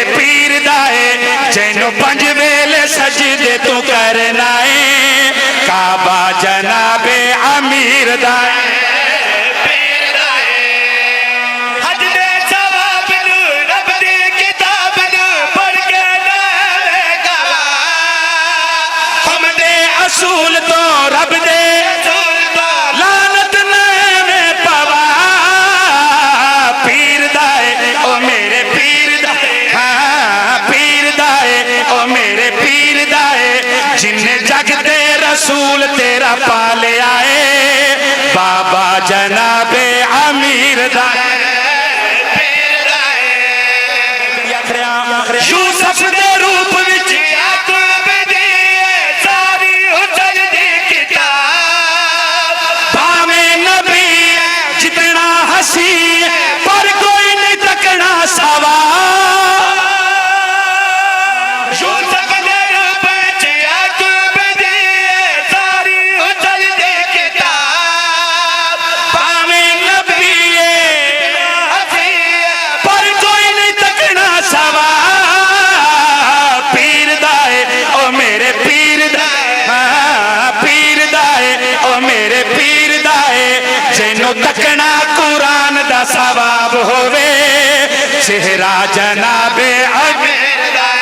मेरे पीर दाए जैनो पंज वेले सजदे तू करना है काबा जनाबे अमीर दाए असूल तो रब दे लानत में पवा पीर दाए ओ मेरे पीर दाए हाँ पीर दाए ओ मेरे पीर दाए जिन्हें जग दे रसूल तेरा पाले आए बाबा जनाबे अमीर दाए यूसुफ दे रूप विच पर कोई नहीं तकना सवा पर कोई नहीं तकना सवा पीर दाए ओ मेरे पीर दाए पीर दाए ओ मेरे पीर दाए जिन्हों तकना कुरान दा सवाब होवे चेहरा जनाबे अमीर दाए